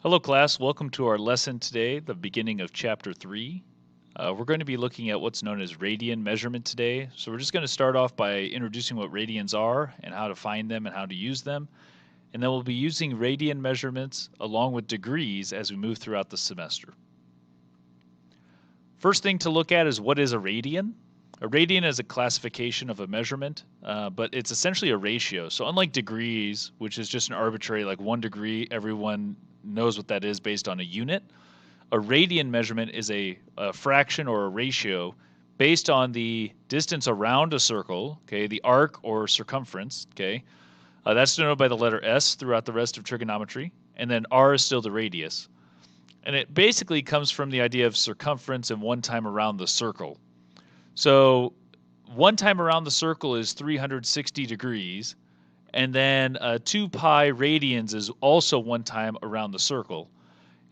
Hello class, welcome to our lesson today, the beginning of chapter 3. We're going to be looking at what's known as radian measurement today. So we're just going to start off by introducing what radians are and how to find them and how to use them. And then we'll be using radian measurements along with degrees as we move throughout the semester. First thing to look at is what is a radian. A radian is a classification of a measurement, but it's essentially a ratio. So unlike degrees, which is just an arbitrary, like 1 degree, everyone knows what that is based on a unit. A radian measurement is a fraction or a ratio based on the distance around a circle, okay, the arc or circumference, okay. That's denoted by the letter S throughout the rest of trigonometry, and then R is still the radius. And it basically comes from the idea of circumference and one time around the circle. So one time around the circle is 360 degrees, and then 2 pi radians is also one time around the circle.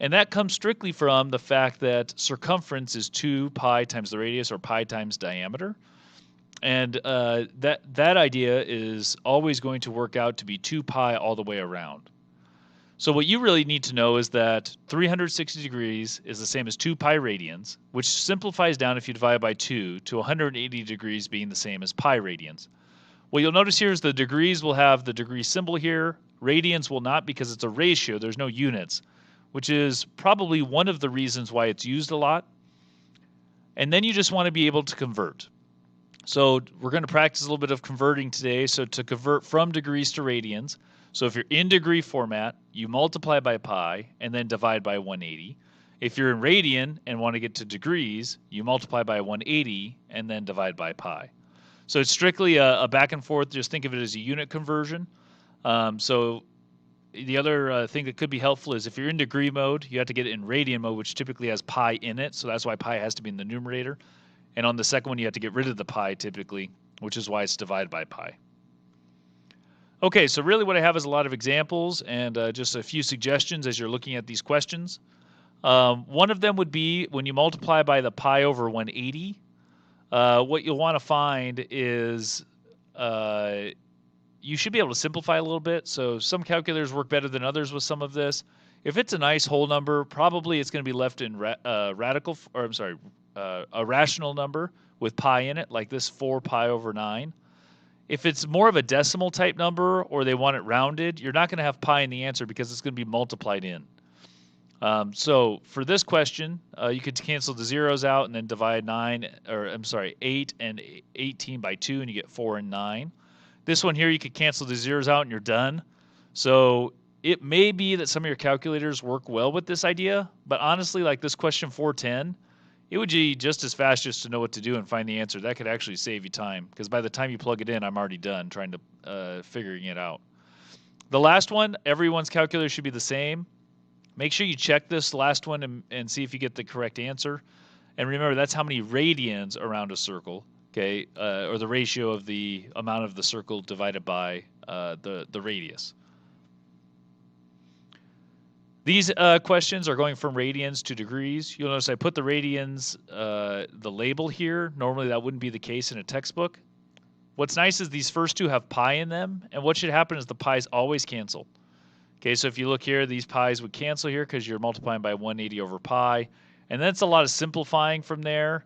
And that comes strictly from the fact that circumference is 2 pi times the radius, or pi times diameter. And that idea is always going to work out to be 2 pi all the way around. So what you really need to know is that 360 degrees is the same as 2 pi radians, which simplifies down if you divide by 2 to 180 degrees being the same as pi radians. What you'll notice here is the degrees will have the degree symbol here. Radians will not because it's a ratio. There's no units, which is probably one of the reasons why it's used a lot. And then you just want to be able to convert. So we're going to practice a little bit of converting today. So to convert from degrees to radians, so if you're in degree format, you multiply by pi and then divide by 180. If you're in radian and want to get to degrees, you multiply by 180 and then divide by pi. So it's strictly a back and forth. Just think of it as a unit conversion. So the other thing that could be helpful is if you're in degree mode, you have to get it in radian mode, which typically has pi in it. So that's why pi has to be in the numerator. And on the second one, you have to get rid of the pi typically, which is why it's divided by pi. Okay, so really what I have is a lot of examples and just a few suggestions as you're looking at these questions. One of them would be when you multiply by the pi over 180, what you'll want to find is you should be able to simplify a little bit. So some calculators work better than others with some of this. If it's a nice whole number, probably it's going to be left in a rational number with pi in it, like this 4 pi over 9. If it's more of a decimal type number or they want it rounded, you're not going to have pi in the answer because it's going to be multiplied in. So for this question, you could cancel the zeros out and then divide 8 and 18 by 2 and you get 4 and 9. This one here, you could cancel the zeros out and you're done. So it may be that some of your calculators work well with this idea, but honestly, like this question 410, it would be just as fast just to know what to do and find the answer. That could actually save you time because by the time you plug it in, I'm already done trying to figuring it out. The last one, everyone's calculator should be the same. Make sure you check this last one and see if you get the correct answer. And remember, that's how many radians around a circle, okay, or the ratio of the amount of the circle divided by the radius. These questions are going from radians to degrees. You'll notice I put the radians, the label here. Normally that wouldn't be the case in a textbook. What's nice is these first two have pi in them, and what should happen is the pi's always cancel. Okay, so if you look here, these pi's would cancel here because you're multiplying by 180 over pi. And that's a lot of simplifying from there.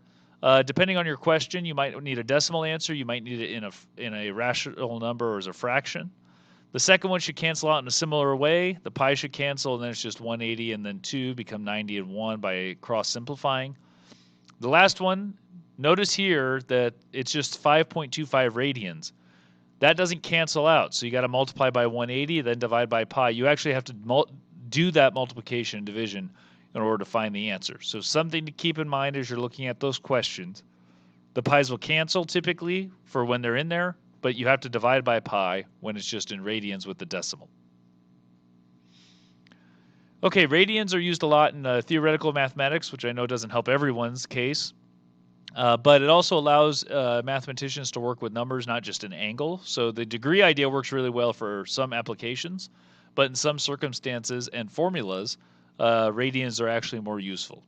Depending on your question, you might need a decimal answer. You might need it in a rational number or as a fraction. The second one should cancel out in a similar way. The pi should cancel, and then it's just 180, and then 2 become 90 and 1 by cross-simplifying. The last one, notice here that it's just 5.25 radians. That doesn't cancel out, so you got to multiply by 180, then divide by pi. You actually have to do that multiplication and division in order to find the answer. So something to keep in mind as you're looking at those questions. The pi's will cancel typically for when they're in there, but you have to divide by pi when it's just in radians with the decimal. Okay, radians are used a lot in theoretical mathematics, which I know doesn't help everyone's case. But it also allows mathematicians to work with numbers, not just an angle. So the degree idea works really well for some applications, but in some circumstances and formulas, radians are actually more useful.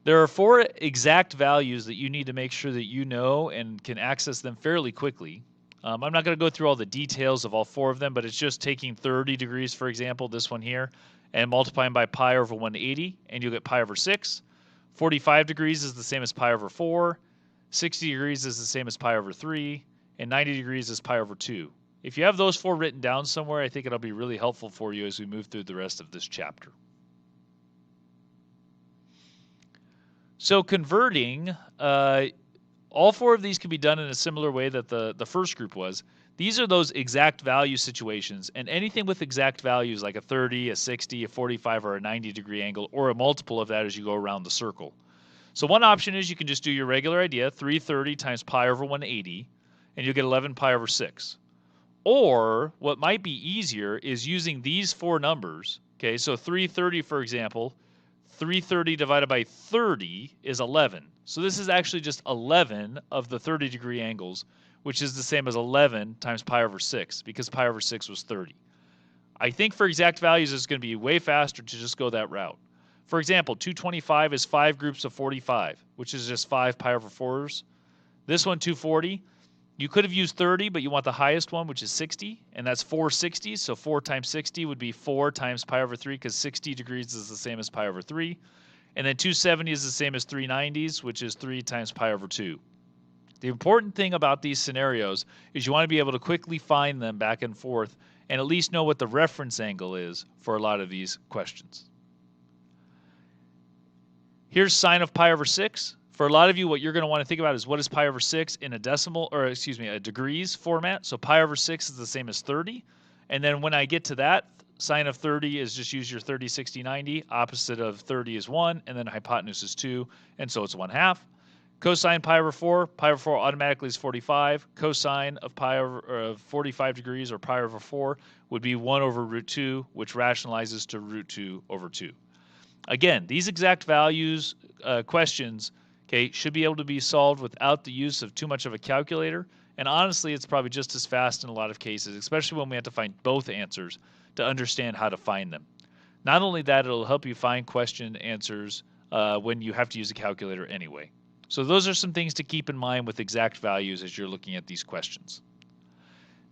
There are 4 exact values that you need to make sure that you know and can access them fairly quickly. I'm not going to go through all the details of all 4 of them, but it's just taking 30 degrees, for example, this one here, and multiplying by pi over 180, and you'll get pi over 6. 45 degrees is the same as pi over 4. 60 degrees is the same as pi over 3. And 90 degrees is pi over 2. If you have those 4 written down somewhere, I think it'll be really helpful for you as we move through the rest of this chapter. So converting, all 4 of these can be done in a similar way that the first group was. These are those exact value situations, and anything with exact values like a 30, a 60, a 45, or a 90 degree angle, or a multiple of that as you go around the circle. So one option is you can just do your regular idea, 330 times pi over 180, and you'll get 11 pi over 6. Or what might be easier is using these 4 numbers. Okay, so 330, for example, 330 divided by 30 is 11. So this is actually just 11 of the 30 degree angles, which is the same as 11 times pi over 6, because pi over 6 was 30. I think for exact values, it's going to be way faster to just go that route. For example, 225 is 5 groups of 45, which is just 5 pi over 4s. This one, 240, you could have used 30, but you want the highest one, which is 60, and that's 4 60s, so 4 times 60 would be 4 times pi over 3, because 60 degrees is the same as pi over 3. And then 270 is the same as 390s, which is 3 times pi over 2. The important thing about these scenarios is you want to be able to quickly find them back and forth and at least know what the reference angle is for a lot of these questions. Here's sine of pi over 6. For a lot of you, what you're going to want to think about is what is pi over 6 in a decimal, or excuse me, a degrees format. So pi over 6 is the same as 30. And then when I get to that, sine of 30 is just use your 30, 60, 90. Opposite of 30 is 1, and then hypotenuse is 2, and so it's 1/2. Cosine pi over 4 automatically is 45. Cosine of pi over 45 degrees, or pi over 4, would be 1 over root 2, which rationalizes to root 2 over 2. Again, these exact values questions, okay, should be able to be solved without the use of too much of a calculator. And honestly, it's probably just as fast in a lot of cases, especially when we have to find both answers to understand how to find them. Not only that, it'll help you find question answers when you have to use a calculator anyway. So those are some things to keep in mind with exact values as you're looking at these questions.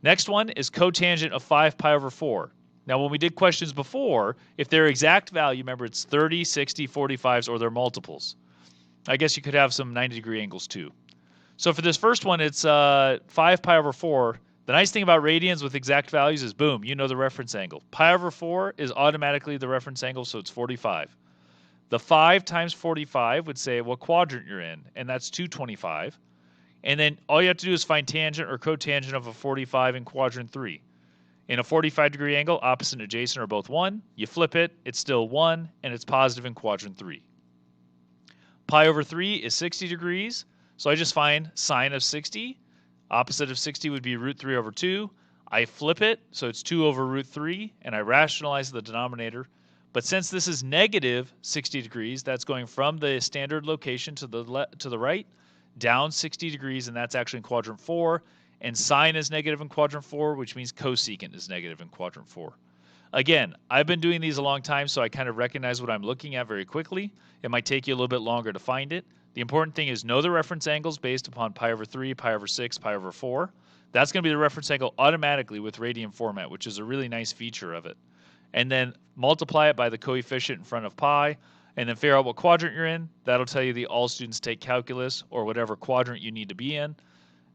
Next one is cotangent of 5 pi over 4. Now, when we did questions before, if they're exact value, remember it's 30, 60, 45s, or their multiples. I guess you could have some 90 degree angles too. So for this first one, it's 5 pi over 4. The nice thing about radians with exact values is, boom, you know the reference angle. Pi over 4 is automatically the reference angle, so it's 45. The 5 times 45 would say what quadrant you're in, and that's 225. And then all you have to do is find tangent or cotangent of a 45 in quadrant 3. In a 45 degree angle, opposite and adjacent are both 1. You flip it, it's still 1, and it's positive in quadrant 3. Pi over 3 is 60 degrees, so I just find sine of 60. Opposite of 60 would be root 3 over 2. I flip it, so it's 2 over root 3, and I rationalize the denominator. But since this is negative 60 degrees, that's going from the standard location to the right, down 60 degrees, and that's actually in quadrant 4. And sine is negative in quadrant 4, which means cosecant is negative in quadrant 4. Again, I've been doing these a long time, so I kind of recognize what I'm looking at very quickly. It might take you a little bit longer to find it. The important thing is know the reference angles based upon pi over 3, pi over 6, pi over 4. That's going to be the reference angle automatically with radian format, which is a really nice feature of it. And then multiply it by the coefficient in front of pi, and then figure out what quadrant you're in. That'll tell you all students take calculus or whatever quadrant you need to be in.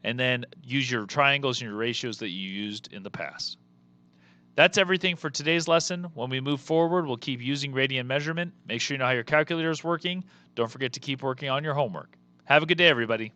And then use your triangles and your ratios that you used in the past. That's everything for today's lesson. When we move forward, we'll keep using radian measurement. Make sure you know how your calculator is working. Don't forget to keep working on your homework. Have a good day, everybody.